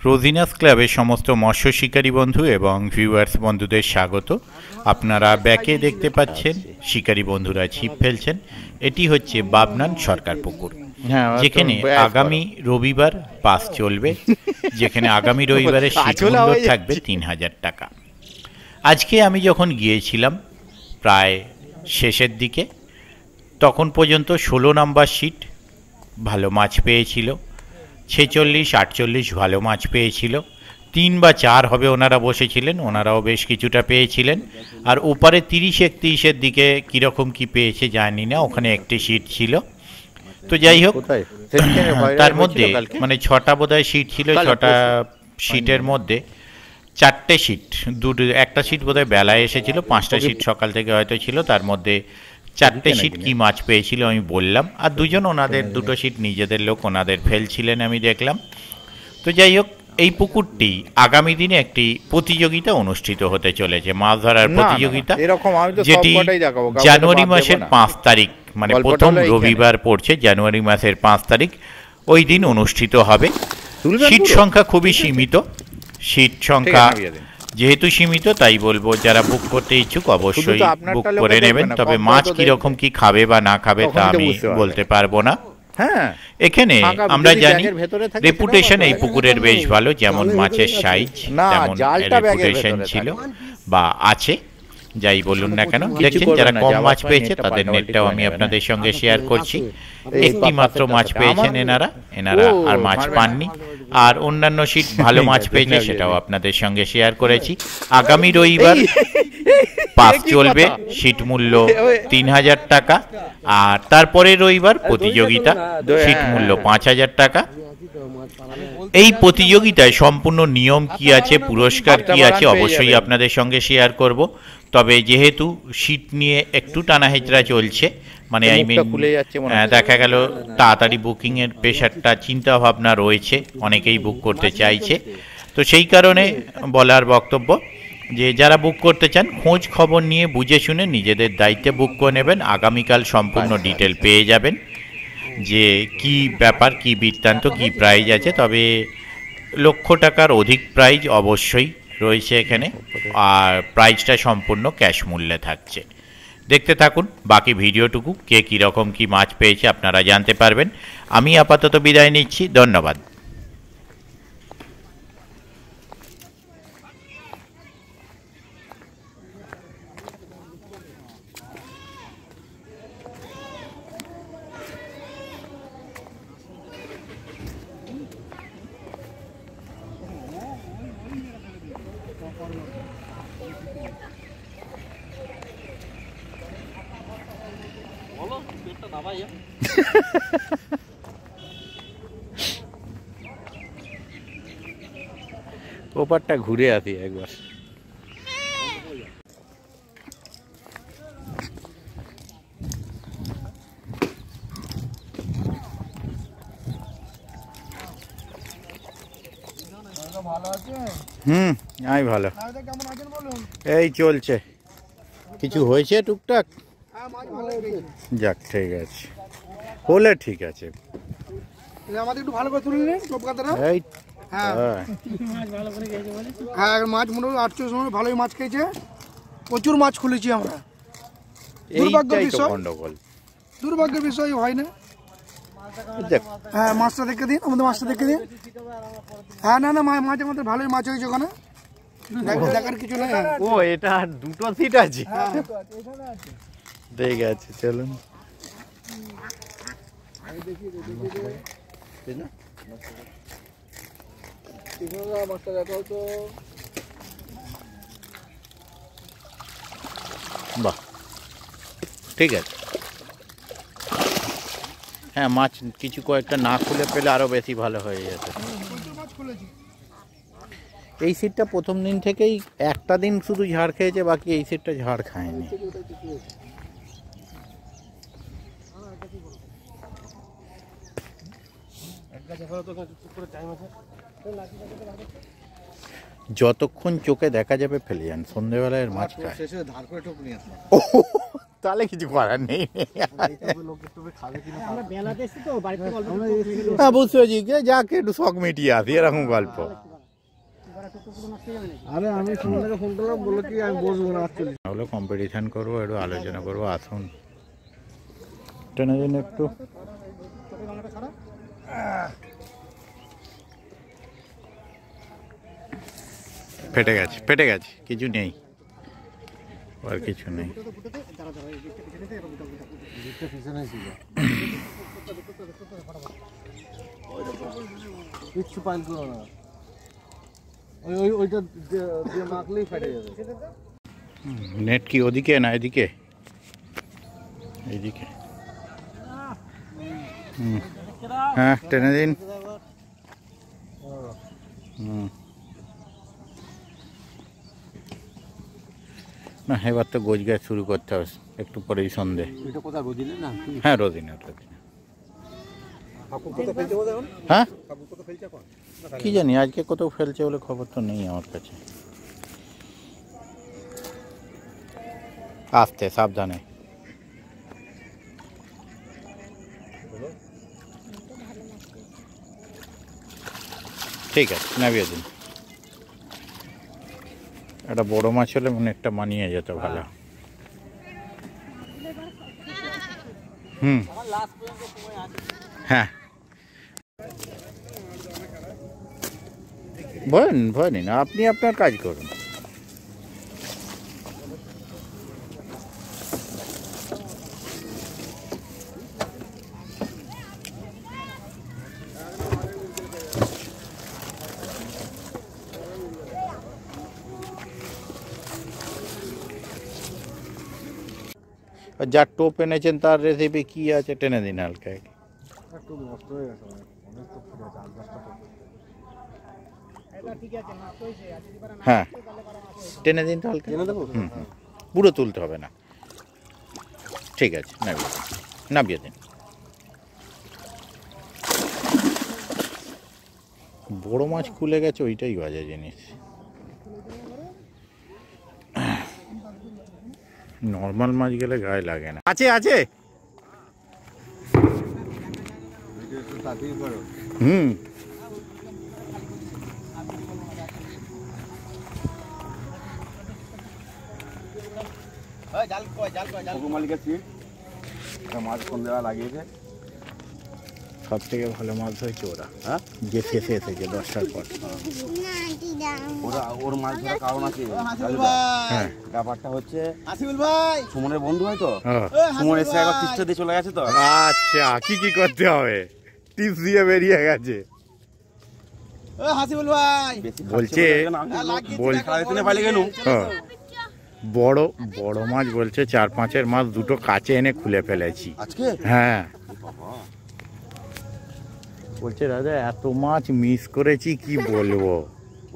রোজিনাস ক্লাবের সমস্ত মৎস্য শিকারী বন্ধু এবং ভিউয়ার্স বন্ধুদের স্বাগত। আপনারা ব্যাকে দেখতে পাচ্ছেন শিকারী বন্ধুরা ছিপ ফেলছেন। এটি হচ্ছে বাবনান সরকার পুকুর, যেখানে আগামী রবিবার পাস চলবে, যেখানে আগামী রবিবারে সিট মূল্য থাকবে ৩,০০০ টাকা। আজকে আমি যখন গিয়েছিলাম প্রায় শেষের দিকে, তখন পর্যন্ত ১৬ নাম্বার সিট ভালো মাছ পেয়েছিল, ৪৬-৪৮ ভালো মাছ পেয়েছিল, ৩ বা ৪ হবে ওনারা বসেছিলেন, ওনারাও বেশ কিছুটা পেয়েছিলেন। আর ওপারে ৩০-৩১ দিকে কীরকম কি পেয়েছে জানি না, ওখানে একটি সিট ছিল। তো যাই হোক, তার মধ্যে মানে ৬টা বোধহয় সিট ছিল, ৬টা সিটের মধ্যে ৪টে সিট, একটা সিট বোধহয় বেলায় এসেছিল, ৫টা সিট সকাল থেকে হয়তো ছিল। তার মধ্যে ৪টে সিট কি মাছ পেয়েছিল আমি বললাম, আর দুজন ওনাদের ২টো সিট নিজেদের লোক ওনাদের ফেলছিলেন আমি দেখলাম। তো যাই হোক, এই পুকুরটি আগামী দিনে একটি প্রতিযোগিতা অনুষ্ঠিত হতে চলেছে, মাছ ধরার প্রতিযোগিতা, যেটি জানুয়ারি মাসের ৫ তারিখ, মানে প্রথম রবিবার পড়ছে জানুয়ারি মাসের ৫ তারিখ, ওই দিন অনুষ্ঠিত হবে। সিট সংখ্যা খুবই সীমিত, সিট সংখ্যা যেহেতু সীমিত তাই বলবো যারা বুক করতে ইচ্ছুক অবশ্যই বুক করে নেবেন। তবে মাছ কিরকম কি খাবে বা না খাবে তা আমি বলতে পারবো না। এখানে আমরা জানি রেপুটেশন এই পুকুরের বেশ ভালো, যেমন মাছের সাইজ তেমন রেপুটেশন ছিল বা আছে, যাই বলুন না কেন। দেখছেন যারা কম মাছ পেয়েছে তাদের নেটটাও আমি আপনাদের সঙ্গে শেয়ার করছি। একটি মাত্র মাছ পেয়েছেন এনারা আর মাছ পাননি। আর অন্যান্য সিট ভালো মাছ পেয়েছে সেটাও আপনাদের সঙ্গে শেয়ার করেছি। আগামী রবিবার পাস চলবে, সিট মূল্য ৩,০০০ টাকা। আর তারপরে রবিবার প্রতিযোগিতা, সিট মূল্য ৫,০০০ টাকা। এই প্রতিযোগিতায় সম্পূর্ণ নিয়ম কি আছে, পুরস্কার কি আছে অবশ্যই আপনাদের সঙ্গে শেয়ার করব। তবে যেহেতু সিট নিয়ে একটু টানাহেচড়া চলছে, মানে দেখা গেল তাড়াতাড়ি বুকিংয়ের প্রেশারটা চিন্তা ভাবনা রয়েছে, অনেকেই বুক করতে চাইছে। তো সেই কারণে বলার বক্তব্য যে যারা বুক করতে চান খোঁজ খবর নিয়ে বুঝে শুনে নিজেদের দায়িত্বে বুক করে নেবেন। আগামীকাল সম্পূর্ণ ডিটেল পেয়ে যাবেন যে কি ব্যাপার, কি বৃত্তান্ত, কি প্রাইজ আছে। তবে লক্ষ টাকার অধিক প্রাইজ অবশ্যই রয়েছে এখানে, আর প্রাইজটা সম্পূর্ণ ক্যাশ মূল্যে থাকছে। দেখতে থাকুন বাকি ভিডিওটুকু, কে কীরকম কি মাছ পেয়েছে আপনারা জানতে পারবেন। আমি আপাতত বিদায় নিচ্ছি, ধন্যবাদ। ওপারটা ঘুরে আসি একবার। আমি ভালো, এই চলছে, কিছু হয়েছে টুকটাক, যাক ঠিক আছে, হলে ঠিক আছে। আমাদের একটু ভালো করে তুলে নিন টপকাতারা। এই হ্যাঁ হ্যাঁ, মাছ মোটামুটি ৮০০ সময় ভালোই মাছ খেয়েছে, প্রচুর মাছ খুলেছি আমরা। দুর্ভাগ্যের বিষয় হয় না। হ্যাঁ, মাছটা দেখে দিন, আমাদের মাছটা দেখে দিন। হ্যাঁ না না, মাছ আমাদের ভালোই মাছ হয়েছে ওখানে, দেখার কিছু নেই। ও এটা 2টো সিট আছে, ঠিক আছে চলুন। বাহ, ঠিক আছে। হ্যাঁ, মাছ কিছু কয়েকটা না খুলে পেলে আরো বেশি ভালো হয়ে যেত। এই সিটটা প্রথম দিন থেকেই একটা দিন শুধু ঝাড় খেয়েছে, বাকি এই সিটটা ঝাড় খায়নি। যতক্ষণ চোখে দেখা যাবে ফেলে যান, সন্ধ্যেবেলায় মাছ খায়, তাহলে কিছু করার নেই। বুঝতে পারছি, যাকে একটু শখ মিটিয়ে আসি, এরকম গল্প। আরে আমি সুমনকে ফোন করলাম, বললো কি আমি বসবো না অ্যাকচুয়ালি। তাহলে কম্পিটিশন করবো, একটু আলোচনা করবো, আসুন টেনে দিন একটু। ফেটে গেছে, ফেটে গেছে, কিছু নেই, আর কিছু নেই। কিচ্ছু পাইল করো না, ওইটা দিয়ে মাখলেই ফেটে যাবে। নেট কি ওদিকে না এদিকে? এইদিকে। হ্যাঁ টেনে দিন। না এবার তো গোছ গাছ শুরু করতে হবে, একটু পরেই সন্ধে। হ্যাঁ রোদিনা, রোদিনা। হ্যাঁ কি জানি আজকে কোথাও ফেলছে বলে খবর তো নেই আমার কাছে। আস্তে সাবধানে। ঠিক আছে নামিয়ে দিন। একটা বড় মাছ হলে মনে একটা মানিয়ে যেত ভালো। হ্যাঁ ভয় নিন, আপনি আপনার কাজ করুন। যার টোপ এনেছেন তার রেসিপি কি আছে টেনে দিন হালকা। হ্যাঁ টেনে দিন তো হালকা। পুরো তুলতে হবে না। ঠিক আছে নামিয়ে দিন, নামিয়ে দিন। বড় মাছ খুলে গেছে, ওইটাই বাজে জিনিস। নর্মাল মাছ গেলে গায়ে লাগে না। আছে আছে। মাছ সন্ধ্যা লাগিয়েছে, সব থেকে ভালো মাছ হয়েছে ওরা। হ্যাঁ যে শেষে এসেছে 10টার পর। ওর মাছ ধরার কারণ আছে। ব্যাপারটা হচ্ছে সুমনের বন্ধু হয় তো, সুমন এসে একবার টিপস দিয়ে চলে গেছে তো। আচ্ছা কি কি করতে হবে টিপস দিয়ে বেরিয়ে গেছে। বলছে বড় বড় মাছ বলছে 4-5-এর মাছ দুটো কাছে এনে খুলে ফেলেছি আজকে। হ্যাঁ বলছে দাদা এত মাছ মিস করেছি কি বলবো।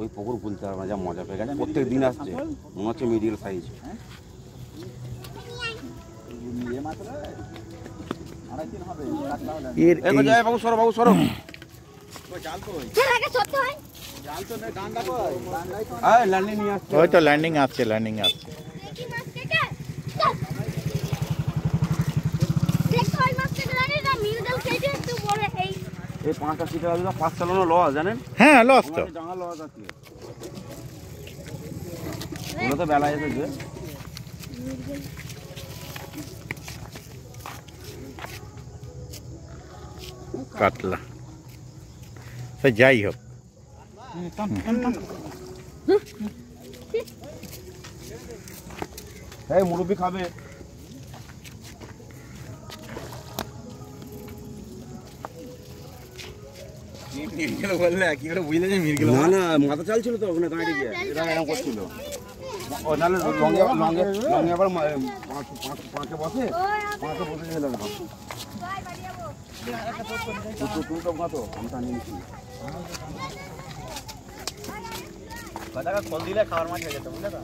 ওই পুকুর বলতে হবে না, যা মজা পেয়ে গেছে। প্রত্যেক দিন আসছে, মনে হচ্ছে মিডিয়াল সাইজ। ওই তো ল্যান্ডিং আসছে, ল্যান্ডিং আসছে। এই 5টা সিটে 5 চালানো লস জানেন। হ্যাঁ লস তো। লস আছে ওগুলো তো বেলা এসেছে। কাতলা তো যাই হোক। এই মুরব্বি খাবে। না না মাথা চালছিল তো ওখানে দাঁড়িয়ে গিয়ে এরা এরকম করছিল। ও নাহলে লঙ্গে আবার পাঁচে বসে, পাঁচে বসে গেল না। তুই তো মাতো আমি তা নিয়েছি। ফল দিলে খাওয়ার মাছ হয়ে যেত বুঝলে তো।